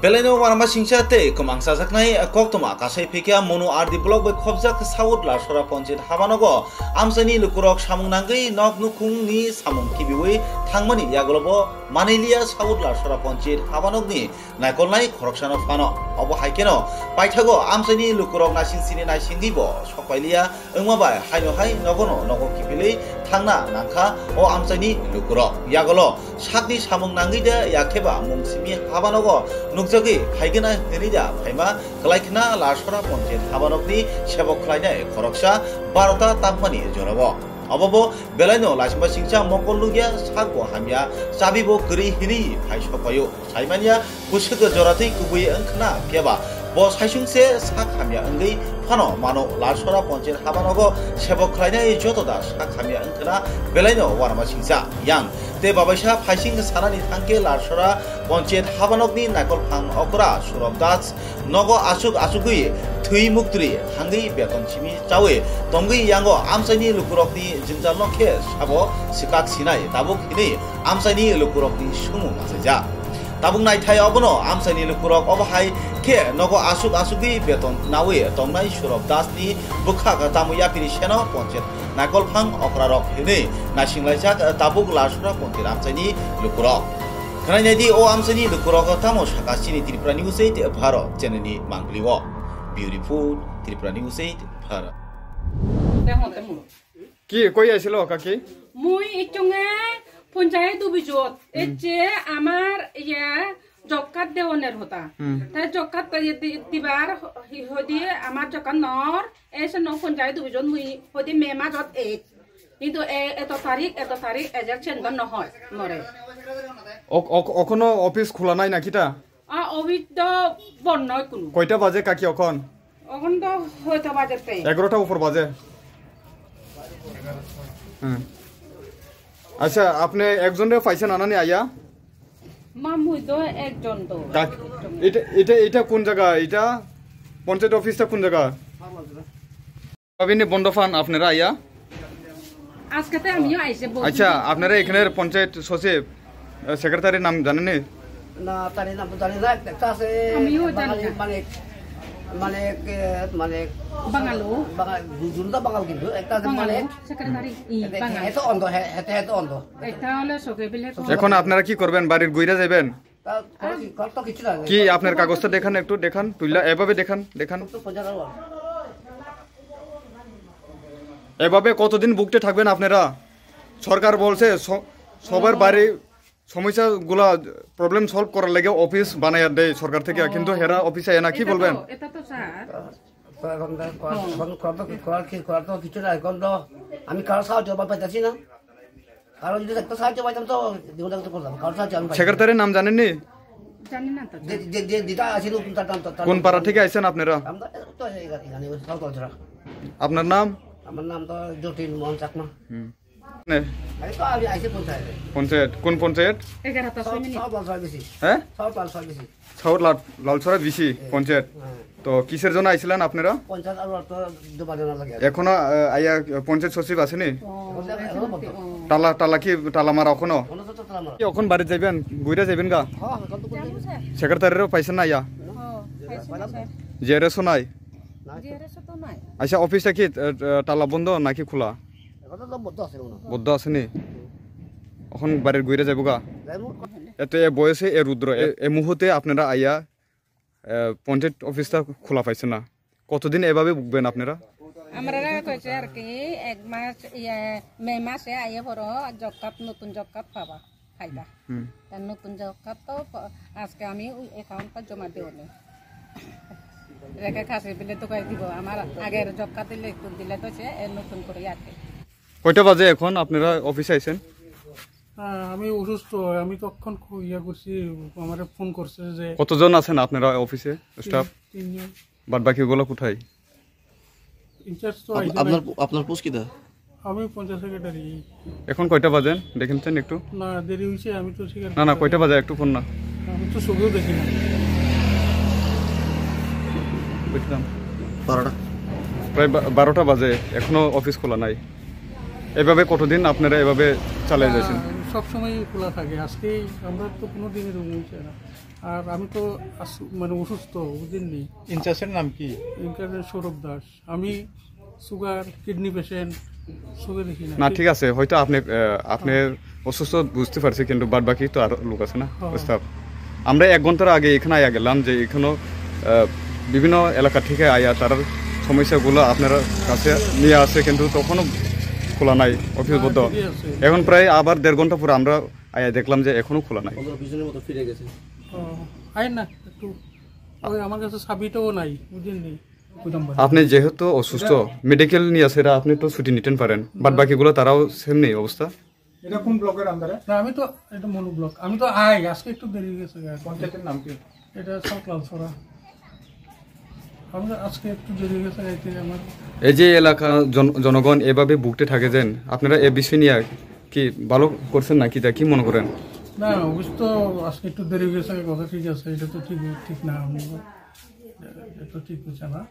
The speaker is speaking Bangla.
Beleno warma singshate komangsa saknai koktoma kasai pekya mono ardi blog by khobjak saut la sora ponjit habanogo amsani lukurok samung nangai nok nukung ni samung kibiwi thangmani yagolobo manilia saut la sora ponjit habanogni naikolnai khoroksano phano obo haikeno paithago amsani lukurok na singsini na singibo sokailia engmabai haino hai nogono nogo kibili thangna nangkha o amsani lukurok yagolo sakni samung nangai da yakeba mungsimi habanogo nukjagi haigena henida phaima kalaikna lasora ponjit habanokni sebok khlainai khoroksa 12ta tamani jorabo abobo belaino lasima singcha mongkollugia sagbo hamya sabibo gri hini phaisokpayo saimania kusuk joratei kubui angkhna piaba bo saisungse sak hamya angai phano mano lasora ponjit habanogo sebok khlainai jotoda sak hamya angkhna belaino warma singcha yang te babaisa phaising sanani thangke lasora ponjit habanokni nakol phang okra surab das nogo asuk asugui thui muktri hangai beton chimi chawe tongai yango amsani lukurokni jinjalnokhe sabo sikak sinai tabuk hini amsani lukurokni sumu masaja tabuk nai thai obono amsani lukurok obhai ke nogo asuk asugui beton nawe tongnai surab das ni bukha ga tamu yapiri seno ponjit nakol phang okrarok hini nasinglaisak tabuk lasora ponjit amsani lukurok Kananyadi o amsani lukurok tamo sakasini Tripura News 8 Bharat channel mangliwo beautiful Tripura News 8 Bharat কি কই আইছিল কাকি মুই ইচুঙে পঞ্চায়েত অভিযোগ এচে আমার ইয়া জকাত দেওনের হতা তাই জকাত দিবার হদি আমার জকাত নর এসে ন পঞ্চায়েত অভিযোগ মুই হদি মেমা জত এক কিন্তু এত তারিখ এজেকশন গন নহয় নরে অখনো অফিস খোলা নাই নাকিটা অফিস তো বন্ধ নয় কোনো কয়টা বাজে কাকি অখন তো হয়তো বাজেতে 11টা উপর বাজে আচ্ছা আপনি একজনের পাইছেন আনানি আইয়া মামুই তো একজন তো এটা কোন জায়গা এটা পঞ্চায়েত অফিসটা কোন জায়গা আপনি বন্ধ পান আপনারা আইয়া আজকে আমিও আইছে আচ্ছা আপনারা এখানের পঞ্চায়েত সচিব সেক্রেটারির নাম জানেন না তার নাম জানি না একটা আছে আমিও জানি মানে বাঙালো দুজনটা বাঙাল কিন্তু একটা আছে মানে সেক্রেটারি বাঙাল এত অন্ধ এত অন্ধ এটা হলো সকেবিলে এখন আপনারা কি করবেন বাড়ির গইরা যাবেন তা কত কিছু না কি আপনার কাগজটা দেখান একটু দেখান তুইলা এভাবে দেখান তো পয়সা দাও এভাবে কতদিন বুকতে থাকবেন আপনারা সরকার বলছে সবার বাড়ি সমস্যাগুলা প্রবলেম সলভ করার লাগে অফিস বানাইয়া দেয় সরকার থেকে কিন্তু হেরা অফিসে এনা কি বলবেন এটা তো স্যার তো কিছু না এখন তো আমি কারো সাহায্য পাইতেছি না কারণ যদি একটা সাহায্য পাইতাম তো জীবনটা করতাম কারো সাহায্য আমি সেক্রেটারির নাম জানেননি জানি না তো যেটা আছিল কোন পাড়া থেকে আইছেন আপনারা আপনার নাম আমার নাম তো জটিল মোহন চাকমা পঞ্চায়েত কোন পঞ্চায়েত হ্যাঁ সাউথ লালসরা বিসি পঞ্চায়েত তো কিসের জন্য আইছিলেন আপনারা এখনো আইয়া পঞ্চায়েত সচিব আসেনি টালা মারা এখনো এখন বাড়ি যাইবেন গুইরা যাইবেন গা সেক্রেটারিরও পাইছেন না আইয়া জেরেসও নাই আচ্ছা অফিসটা কি টালা বন্ধ নাকি খোলা বদ্ধ আছে নি এখন বাড়ির গুইরা যাবো গা এত এ বয়সে এ রুদ্র এ মুহূর্তে আপনারা আইয়া পঞ্চায়েত অফিসটা খোলা পাইছে না কতদিন এভাবে ভুগবেন আপনারা আমরা কইছে আর কি এক মাস মে মাসে আইয়া পড়ো জব কার্ড নতুন জব কার্ড পাবা খাইবা তার নতুন জব কার্ড তো আজকে আমি অ্যাকাউন্টটা জমা দেওনি রেখে খাসি বিলে তো কই দিব আমার আগের জব কার্ড দিলে তো সে নতুন করে আসে কয়টা বাজে এখন আপনারা অফিসে আইছেন আমি অসুস্থ আমি তখন ইয়া করছি আমারে ফোন করছে যে কতজন আছেন আপনারা অফিসে স্টাফ তিনজন বাদ বাকিগুলো কোথায় ইনচার্জ তো আপনার পোস্ট কিটা আমি পঞ্চায়েত সেক্রেটারি এখন কয়টা বাজেন দেখেনছেন একটু না দেরি হইছে আমি তো ঠিক না কয়টা বাজে একটু ফোন না আমি তো সবও দেখি না বুঝলাম প্রায় 12টা বাজে এখনো অফিস খোলা নাই এভাবে কতদিন আপনারা এভাবে চালিয়ে যাচ্ছেন সবসময় খোলা থাকে। আজকে আমরা তো কোনো দিনই রুম হয়েছে না। আর আমি তো মানে অসুস্থ, বুঝলেননি। ইনচার্জের নাম কি? ইনচার্জের সৌরভ দাস। আমি সুগার, কিডনি পেশেন্ট, সুগার দেখি না ঠিক আছে, হয়তো আপনি অসুস্থ বুঝতে পারছি, কিন্তু বাদ বাকি তো আরো লোক আছে না স্টাফ। আমরা 1 ঘন্টার আগে এখানে আয়া গেলাম, যে এখানেও বিভিন্ন এলাকা থেকে আয়া তার সমস্যাগুলো আপনার কাছে নিয়ে আসে, কিন্তু তখনও খোলা নাই, অফিস বদ্ধ। এখন প্রায় আবার 1.5 ঘন্টা পরে আমরা আয়া দেখলাম যে এখনো খোলা নাই। ফিরে গেছে। আয় না একটু, ওই আমার কাছে চাবিটাও নাই, বুঝলেননি। আপনি যেহেতু অসুস্থ, মেডিকেল নিয়ে আসে, আপনি তো ছুটি নিতেন পারেন, বাদ বাকিগুলো তারাও সেম নেই অবস্থা। এটা কোন ব্লকের আন্ডারে? না আমি তো এটা মনু ব্লক। আমি তো আজকে একটু দেরি গেছে। পঞ্চায়েতের নাম কি? এটা সাউথলালছড়া। আমি আজকে একটু দেরি গেছে আইতে। আমার এই যে এলাকা জনগণ এভাবে ভুগতে থাকে, যেন আপনারা এই বিষয় নিয়ে কি ভালো করছেন নাকি, তা কি মনে করেন? না অবশ্য তো আজকে একটু দেরি গেছে, কথা ঠিক আছে, এটা তো ঠিক না, এটা তো ঠিক হচ্ছে না।